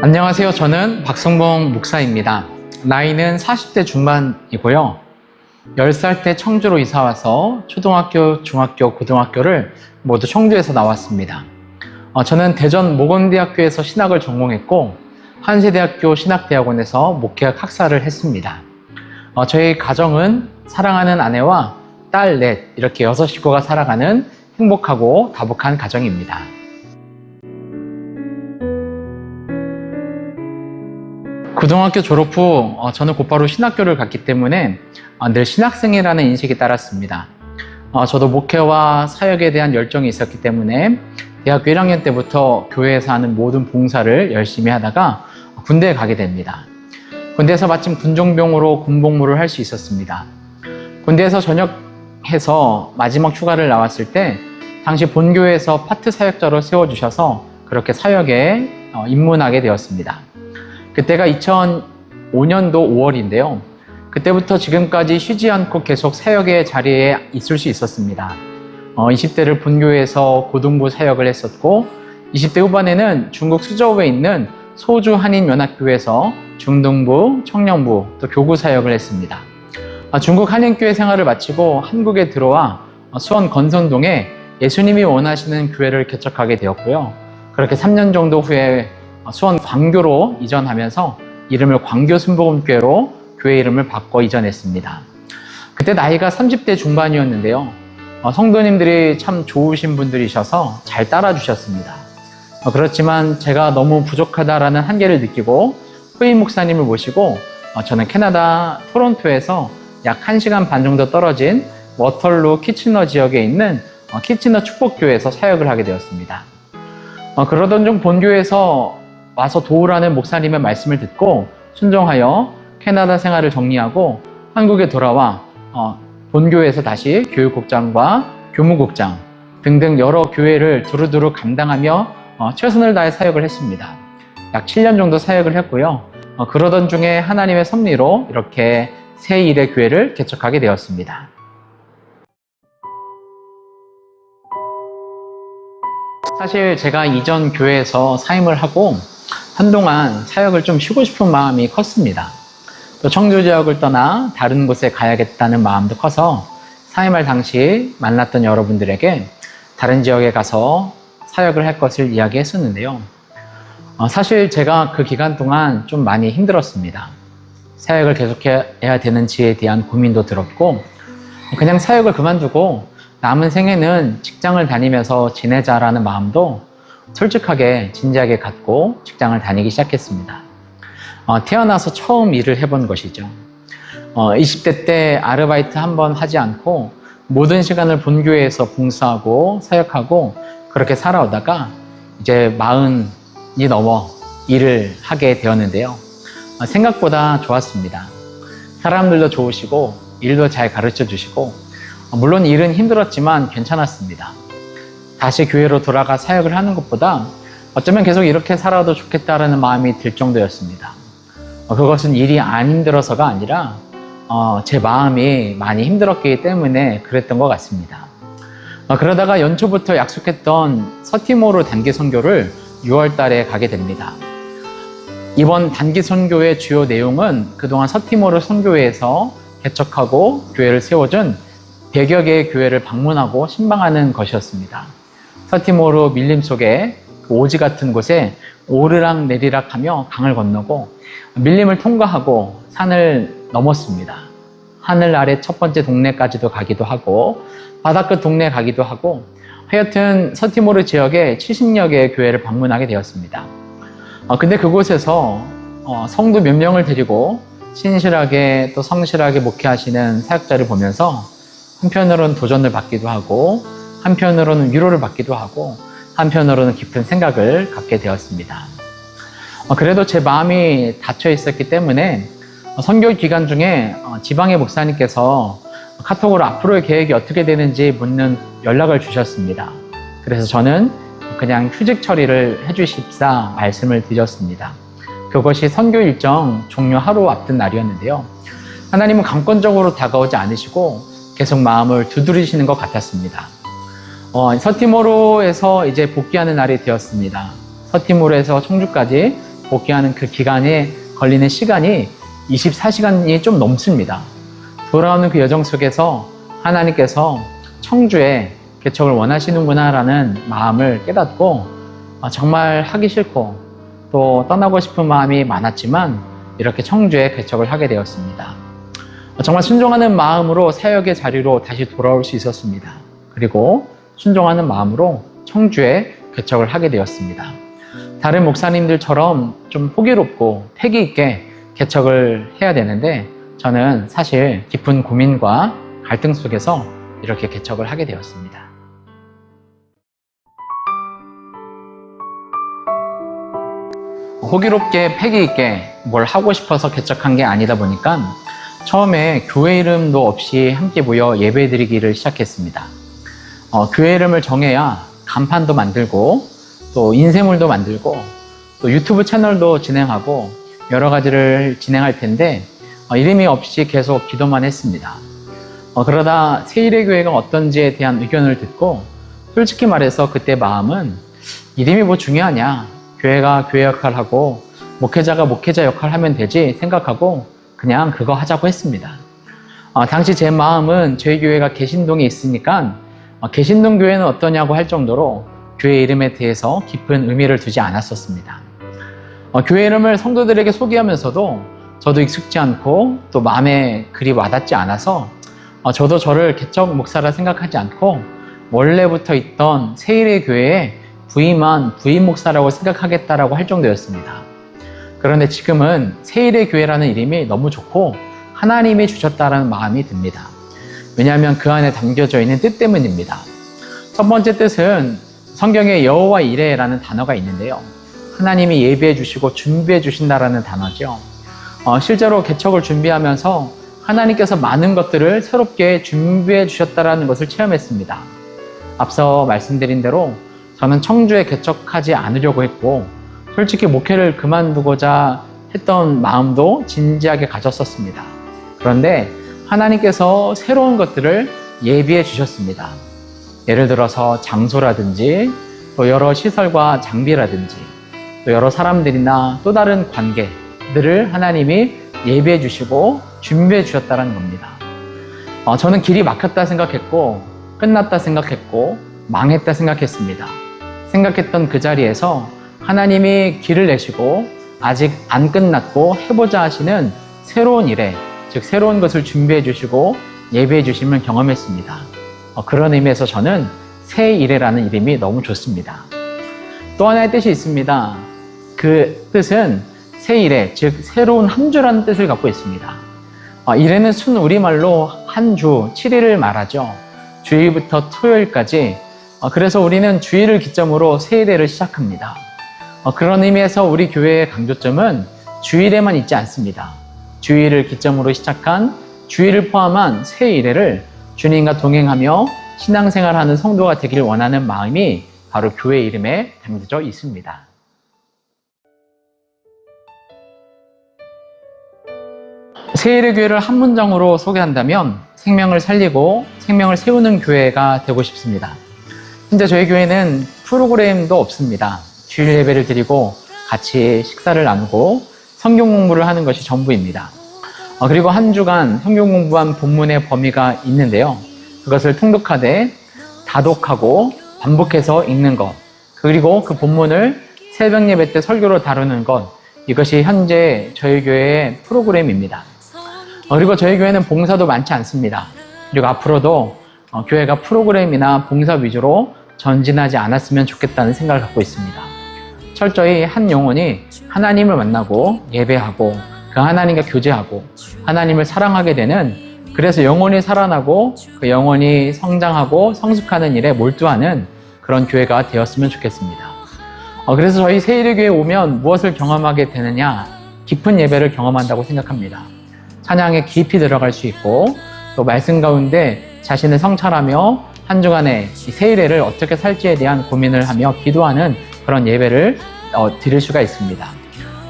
안녕하세요. 저는 박성봉 목사입니다. 나이는 40대 중반이고요. 10살 때 청주로 이사와서 초등학교, 중학교, 고등학교를 모두 청주에서 나왔습니다. 저는 대전 모건대학교에서 신학을 전공했고 한세대학교 신학대학원에서 목회학 학사를 했습니다. 저희 가정은 사랑하는 아내와 딸 넷, 이렇게 6 식구가 살아가는 행복하고 다복한 가정입니다. 고등학교 졸업 후 저는 곧바로 신학교를 갔기 때문에 늘 신학생이라는 인식이 따랐습니다. 저도 목회와 사역에 대한 열정이 있었기 때문에 대학교 1학년 때부터 교회에서 하는 모든 봉사를 열심히 하다가 군대에 가게 됩니다. 군대에서 마침 군종병으로 군복무를 할 수 있었습니다. 군대에서 전역해서 마지막 휴가를 나왔을 때 당시 본교회에서 파트 사역자로 세워주셔서 그렇게 사역에 입문하게 되었습니다. 그때가 2005년도 5월인데요. 그때부터 지금까지 쉬지 않고 계속 사역의 자리에 있을 수 있었습니다. 20대를 본교회에서 고등부 사역을 했었고 20대 후반에는 중국 수저우에 있는 소주 한인연합교회에서 중등부, 청년부, 또 교구 사역을 했습니다. 중국 한인교회 생활을 마치고 한국에 들어와 수원 건선동에 예수님이 원하시는 교회를 개척하게 되었고요. 그렇게 3년 정도 후에 수원 광교로 이전하면서 이름을 광교순복음교회로 교회 이름을 바꿔 이전했습니다. 그때 나이가 30대 중반이었는데요. 성도님들이 참 좋으신 분들이셔서 잘 따라주셨습니다. 그렇지만 제가 너무 부족하다라는 한계를 느끼고 후임 목사님을 모시고 저는 캐나다 토론토에서 약 1시간 반 정도 떨어진 워털루 키치너 지역에 있는 키치너 축복교회에서 사역을 하게 되었습니다. 그러던 중 본교에서 와서 도우라는 목사님의 말씀을 듣고 순종하여 캐나다 생활을 정리하고 한국에 돌아와 본교에서 다시 교육국장과 교무국장 등등 여러 교회를 두루두루 감당하며 최선을 다해 사역을 했습니다. 약 7년 정도 사역을 했고요. 그러던 중에 하나님의 섭리로 이렇게 새 일의 교회를 개척하게 되었습니다. 사실 제가 이전 교회에서 사임을 하고 한동안 사역을 좀 쉬고 싶은 마음이 컸습니다. 또 청주 지역을 떠나 다른 곳에 가야겠다는 마음도 커서 사임할 당시 만났던 여러분들에게 다른 지역에 가서 사역을 할 것을 이야기했었는데요. 사실 제가 그 기간 동안 좀 많이 힘들었습니다. 사역을 계속해야 되는지에 대한 고민도 들었고 그냥 사역을 그만두고 남은 생애는 직장을 다니면서 지내자라는 마음도 솔직하게 진지하게 갖고 직장을 다니기 시작했습니다. 태어나서 처음 일을 해본 것이죠. 20대 때 아르바이트 한 번 하지 않고 모든 시간을 본교회에서 봉사하고 사역하고 그렇게 살아오다가 이제 40이 넘어 일을 하게 되었는데요. 생각보다 좋았습니다. 사람들도 좋으시고 일도 잘 가르쳐 주시고 물론 일은 힘들었지만 괜찮았습니다. 다시 교회로 돌아가 사역을 하는 것보다 어쩌면 계속 이렇게 살아도 좋겠다라는 마음이 들 정도였습니다. 그것은 일이 안 힘들어서가 아니라 제 마음이 많이 힘들었기 때문에 그랬던 것 같습니다. 그러다가 연초부터 약속했던 서티모르 단기 선교를 6월 달에 가게 됩니다. 이번 단기 선교의 주요 내용은 그동안 서티모르 선교회에서 개척하고 교회를 세워준 100여 개의 교회를 방문하고 신방하는 것이었습니다. 서티모르 밀림 속에 그 오지 같은 곳에 오르락 내리락 하며 강을 건너고 밀림을 통과하고 산을 넘었습니다. 하늘 아래 첫 번째 동네까지도 가기도 하고 바닷끝 동네 가기도 하고 하여튼 서티모르 지역에 70여 개의 교회를 방문하게 되었습니다. 근데 그곳에서 성도 몇 명을 데리고 신실하게 또 성실하게 목회하시는 사역자를 보면서 한편으로는 도전을 받기도 하고 한편으로는 위로를 받기도 하고 한편으로는 깊은 생각을 갖게 되었습니다. 그래도 제 마음이 닫혀 있었기 때문에 선교 기간 중에 지방의 목사님께서 카톡으로 앞으로의 계획이 어떻게 되는지 묻는 연락을 주셨습니다. 그래서 저는 그냥 휴직 처리를 해주십사 말씀을 드렸습니다. 그것이 선교 일정 종료 하루 앞둔 날이었는데요. 하나님은 강권적으로 다가오지 않으시고 계속 마음을 두드리시는 것 같았습니다. 서티모르에서 이제 복귀하는 날이 되었습니다. 서티모르에서 청주까지 복귀하는 그 기간에 걸리는 시간이 24시간이 좀 넘습니다. 돌아오는 그 여정 속에서 하나님께서 청주에 개척을 원하시는구나 라는 마음을 깨닫고 정말 하기 싫고 또 떠나고 싶은 마음이 많았지만 이렇게 청주에 개척을 하게 되었습니다. 정말 순종하는 마음으로 사역의 자리로 다시 돌아올 수 있었습니다. 그리고 순종하는 마음으로 청주에 개척을 하게 되었습니다. 다른 목사님들처럼 좀 호기롭고 패기 있게 개척을 해야 되는데 저는 사실 깊은 고민과 갈등 속에서 이렇게 개척을 하게 되었습니다. 호기롭게 패기 있게 뭘 하고 싶어서 개척한 게 아니다 보니까 처음에 교회 이름도 없이 함께 모여 예배 드리기를 시작했습니다. 교회 이름을 정해야 간판도 만들고 또 인쇄물도 만들고 또 유튜브 채널도 진행하고 여러 가지를 진행할 텐데 이름이 없이 계속 기도만 했습니다. 그러다 세일의 교회가 어떤지에 대한 의견을 듣고 솔직히 말해서 그때 마음은 이름이 뭐 중요하냐, 교회가 교회 역할을 하고 목회자가 목회자 역할을 하면 되지 생각하고 그냥 그거 하자고 했습니다. 당시 제 마음은 저희 교회가 개신동에 있으니까 개신동 교회는 어떠냐고 할 정도로 교회 이름에 대해서 깊은 의미를 두지 않았었습니다. 교회 이름을 성도들에게 소개하면서도 저도 익숙지 않고 또 마음에 그리 와닿지 않아서 저도 저를 개척 목사라 생각하지 않고 원래부터 있던 세일의 교회에 부임한 부임 목사라고 생각하겠다라고 할 정도였습니다. 그런데 지금은 세일의 교회라는 이름이 너무 좋고 하나님이 주셨다라는 마음이 듭니다. 왜냐하면 그 안에 담겨져 있는 뜻 때문입니다. 첫 번째 뜻은 성경에 여호와 이레라는 단어가 있는데요. 하나님이 예비해 주시고 준비해 주신다라는 단어죠. 실제로 개척을 준비하면서 하나님께서 많은 것들을 새롭게 준비해 주셨다라는 것을 체험했습니다. 앞서 말씀드린 대로 저는 청주에 개척하지 않으려고 했고 솔직히 목회를 그만두고자 했던 마음도 진지하게 가졌었습니다. 그런데 하나님께서 새로운 것들을 예비해 주셨습니다. 예를 들어서 장소라든지 또 여러 시설과 장비라든지 또 여러 사람들이나 또 다른 관계들을 하나님이 예비해 주시고 준비해 주셨다는 겁니다. 저는 길이 막혔다 생각했고 끝났다 생각했고 망했다 생각했습니다. 생각했던 그 자리에서 하나님이 길을 내시고 아직 안 끝났고 해보자 하시는 새로운 일에 즉 새로운 것을 준비해 주시고 예비해 주심을 경험했습니다. 그런 의미에서 저는 새 일에라는 이름이 너무 좋습니다. 또 하나의 뜻이 있습니다. 그 뜻은 새 일에 즉 새로운 한 주라는 뜻을 갖고 있습니다. 일에는 순 우리말로 한 주, 7일을 말하죠. 주일부터 토요일까지. 그래서 우리는 주일을 기점으로 새 일회를 시작합니다. 그런 의미에서 우리 교회의 강조점은 주일에만 있지 않습니다. 주일을 기점으로 시작한 주일을 포함한 새 일회를 주님과 동행하며 신앙생활하는 성도가 되길 원하는 마음이 바로 교회 이름에 담겨져 있습니다. 세일의 교회를 한 문장으로 소개한다면 생명을 살리고 생명을 세우는 교회가 되고 싶습니다. 현재 저희 교회는 프로그램도 없습니다. 주일 예배를 드리고 같이 식사를 나누고 성경 공부를 하는 것이 전부입니다. 그리고 한 주간 성경 공부한 본문의 범위가 있는데요. 그것을 통독하되 다독하고 반복해서 읽는 것, 그리고 그 본문을 새벽 예배 때 설교로 다루는 것, 이것이 현재 저희 교회의 프로그램입니다. 그리고 저희 교회는 봉사도 많지 않습니다. 그리고 앞으로도 교회가 프로그램이나 봉사 위주로 전진하지 않았으면 좋겠다는 생각을 갖고 있습니다. 철저히 한 영혼이 하나님을 만나고 예배하고 그 하나님과 교제하고 하나님을 사랑하게 되는, 그래서 영혼이 살아나고 그 영혼이 성장하고 성숙하는 일에 몰두하는 그런 교회가 되었으면 좋겠습니다. 그래서 저희 세일의 교회에 오면 무엇을 경험하게 되느냐? 깊은 예배를 경험한다고 생각합니다. 찬양에 깊이 들어갈 수 있고 또 말씀 가운데 자신을 성찰하며 한 주간의 세일회를 어떻게 살지에 대한 고민을 하며 기도하는 그런 예배를 드릴 수가 있습니다.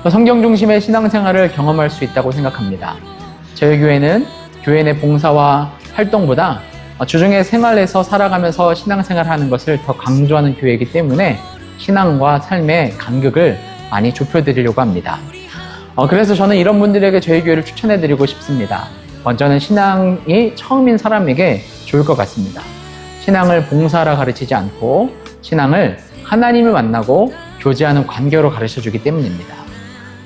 또 성경 중심의 신앙생활을 경험할 수 있다고 생각합니다. 저희 교회는 교회 내 봉사와 활동보다 주중에 생활에서 살아가면서 신앙생활하는 것을 더 강조하는 교회이기 때문에 신앙과 삶의 간격을 많이 좁혀드리려고 합니다. 그래서 저는 이런 분들에게 저희 교회를 추천해드리고 싶습니다. 먼저는 신앙이 처음인 사람에게 좋을 것 같습니다. 신앙을 봉사라 가르치지 않고 신앙을 하나님을 만나고 교제하는 관계로 가르쳐주기 때문입니다.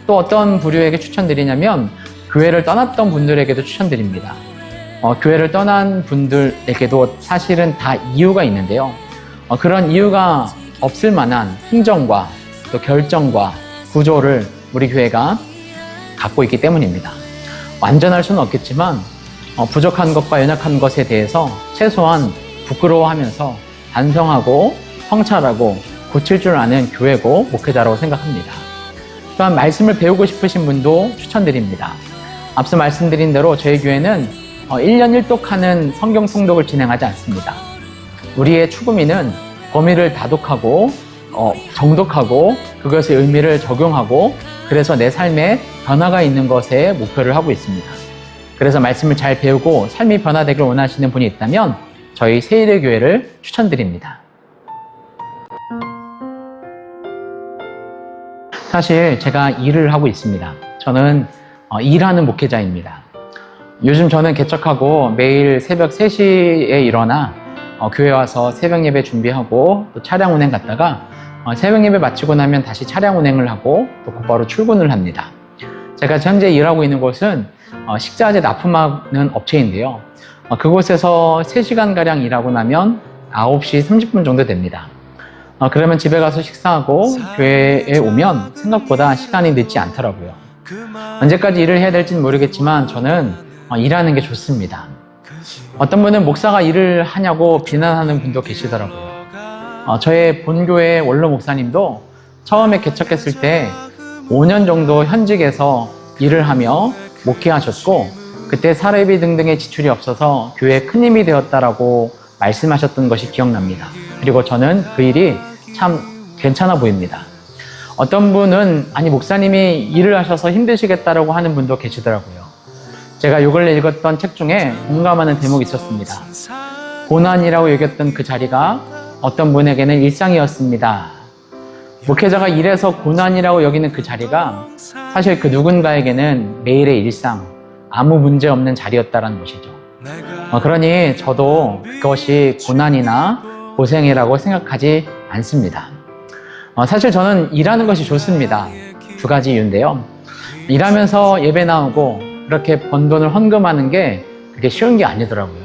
또 어떤 부류에게 추천드리냐면 교회를 떠났던 분들에게도 추천드립니다. 교회를 떠난 분들에게도 사실은 다 이유가 있는데요. 그런 이유가 없을 만한 행정과 또 결정과 구조를 우리 교회가 갖고 있기 때문입니다. 완전할 수는 없겠지만 부족한 것과 연약한 것에 대해서 최소한 부끄러워하면서 반성하고 성찰하고 고칠 줄 아는 교회고 목회자라고 생각합니다. 또한 말씀을 배우고 싶으신 분도 추천드립니다. 앞서 말씀드린 대로 저희 교회는 1년 1독하는 성경 통독을 진행하지 않습니다. 우리의 추구미는 범위를 다독하고 정독하고 그것의 의미를 적용하고 그래서 내 삶에 변화가 있는 것에 목표를 하고 있습니다. 그래서 말씀을 잘 배우고 삶이 변화되길 원하시는 분이 있다면 저희 세일의 교회를 추천드립니다. 사실 제가 일을 하고 있습니다. 저는 일하는 목회자입니다. 요즘 저는 개척하고 매일 새벽 3시에 일어나 교회 와서 새벽 예배 준비하고 또 차량 운행 갔다가 새벽 예배 마치고 나면 다시 차량 운행을 하고 또 곧바로 출근을 합니다. 제가 현재 일하고 있는 곳은 식자재 납품하는 업체인데요. 그곳에서 3시간가량 일하고 나면 9시 30분 정도 됩니다. 그러면 집에 가서 식사하고 교회에 오면 생각보다 시간이 늦지 않더라고요. 언제까지 일을 해야 될지는 모르겠지만 저는 일하는 게 좋습니다. 어떤 분은 목사가 일을 하냐고 비난하는 분도 계시더라고요. 저의 본교회 원로 목사님도 처음에 개척했을 때 5년 정도 현직에서 일을 하며 목회하셨고 그때 사례비 등등의 지출이 없어서 교회에 큰 힘이 되었다라고 말씀하셨던 것이 기억납니다. 그리고 저는 그 일이 참 괜찮아 보입니다. 어떤 분은 아니 목사님이 일을 하셔서 힘드시겠다라고 하는 분도 계시더라고요. 제가 요 근래 읽었던 책 중에 공감하는 대목이 있었습니다. 고난이라고 여겼던 그 자리가 어떤 분에게는 일상이었습니다. 목회자가 일해서 고난이라고 여기는 그 자리가 사실 그 누군가에게는 매일의 일상, 아무 문제 없는 자리였다는 것이죠. 그러니 저도 그것이 고난이나 고생이라고 생각하지 않습니다. 사실 저는 일하는 것이 좋습니다. 2가지 이유인데요. 일하면서 예배 나오고 그렇게 번 돈을 헌금하는 게 그게 쉬운 게 아니더라고요.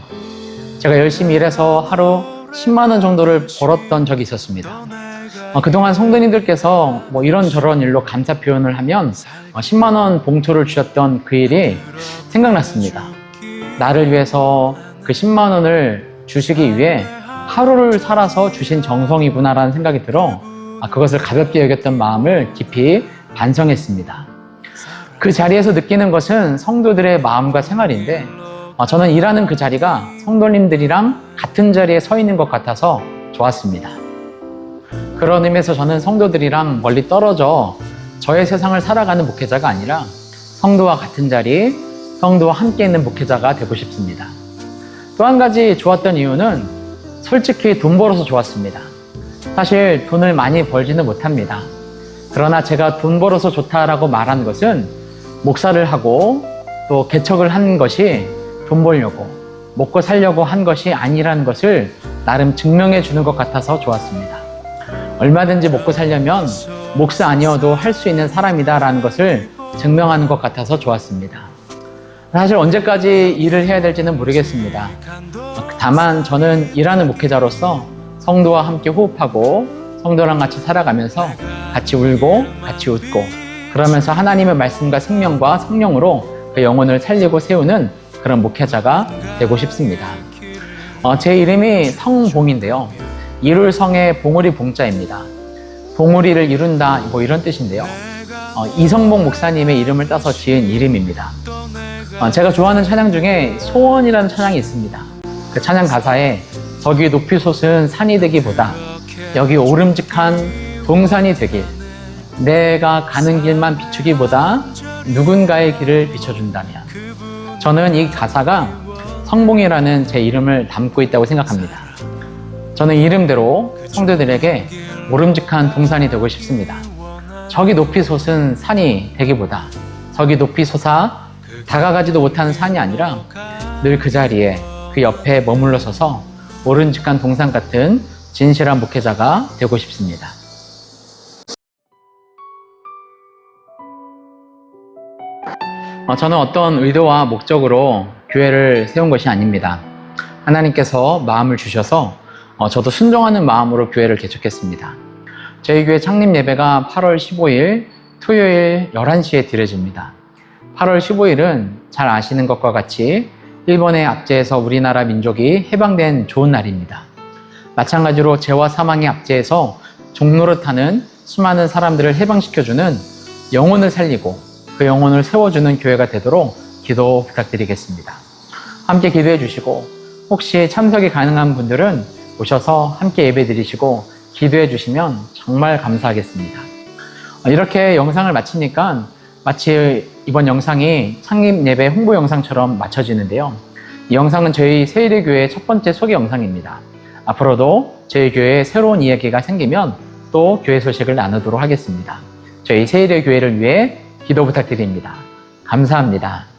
제가 열심히 일해서 하루 10만 원 정도를 벌었던 적이 있었습니다. 그동안 성도님들께서 이런저런 일로 감사 표현을 하면 10만 원 봉투를 주셨던 그 일이 생각났습니다. 나를 위해서 그 10만 원을 주시기 위해 하루를 살아서 주신 정성이구나라는 생각이 들어 그것을 가볍게 여겼던 마음을 깊이 반성했습니다. 그 자리에서 느끼는 것은 성도들의 마음과 생활인데 저는 일하는 그 자리가 성도님들이랑 같은 자리에 서 있는 것 같아서 좋았습니다. 그런 의미에서 저는 성도들이랑 멀리 떨어져 저의 세상을 살아가는 목회자가 아니라 성도와 같은 자리, 성도와 함께 있는 목회자가 되고 싶습니다. 또 한 가지 좋았던 이유는 솔직히 돈 벌어서 좋았습니다. 사실 돈을 많이 벌지는 못합니다. 그러나 제가 돈 벌어서 좋다라고 말한 것은 목사를 하고 또 개척을 한 것이 돈 벌려고 먹고 살려고 한 것이 아니라는 것을 나름 증명해 주는 것 같아서 좋았습니다. 얼마든지 먹고 살려면 목사 아니어도 할 수 있는 사람이다라는 것을 증명하는 것 같아서 좋았습니다. 사실 언제까지 일을 해야 될지는 모르겠습니다. 다만 저는 일하는 목회자로서 성도와 함께 호흡하고 성도랑 같이 살아가면서 같이 울고 같이 웃고 그러면서 하나님의 말씀과 생명과 성령으로 그 영혼을 살리고 세우는 그런 목회자가 되고 싶습니다. 제 이름이 성봉인데요. 이룰 성의 봉우리 봉자입니다. 봉우리를 이룬다 이런 뜻인데요. 이성봉 목사님의 이름을 따서 지은 이름입니다. 제가 좋아하는 찬양 중에 소원이라는 찬양이 있습니다. 그 찬양 가사에 저기 높이 솟은 산이 되기보다 여기 오름직한 동산이 되길 내가 가는 길만 비추기보다 누군가의 길을 비춰준다면 저는 이 가사가 성봉이라는 제 이름을 담고 있다고 생각합니다. 저는 이름대로 성도들에게 오름직한 동산이 되고 싶습니다. 저기 높이 솟은 산이 되기보다 저기 높이 솟아 다가가지도 못하는 산이 아니라 늘 그 자리에 그 옆에 머물러 서서 오른직한 동상 같은 진실한 목회자가 되고 싶습니다. 저는 어떤 의도와 목적으로 교회를 세운 것이 아닙니다. 하나님께서 마음을 주셔서 저도 순종하는 마음으로 교회를 개척했습니다. 저희 교회 창립 예배가 8월 15일 토요일 11시에 드려집니다. 8월 15일은 잘 아시는 것과 같이 일본의 압제에서 우리나라 민족이 해방된 좋은 날입니다. 마찬가지로 죄와 사망의 압제에서 종노릇하는 수많은 사람들을 해방시켜주는 영혼을 살리고 그 영혼을 세워주는 교회가 되도록 기도 부탁드리겠습니다. 함께 기도해 주시고 혹시 참석이 가능한 분들은 오셔서 함께 예배 드리시고 기도해 주시면 정말 감사하겠습니다. 이렇게 영상을 마치니까 마치 이번 영상이 창립 예배 홍보 영상처럼 마쳐지는데요. 이 영상은 저희 세일의 교회의 첫 번째 소개 영상입니다. 앞으로도 저희 교회에 새로운 이야기가 생기면 또 교회 소식을 나누도록 하겠습니다. 저희 세일의 교회를 위해 기도 부탁드립니다. 감사합니다.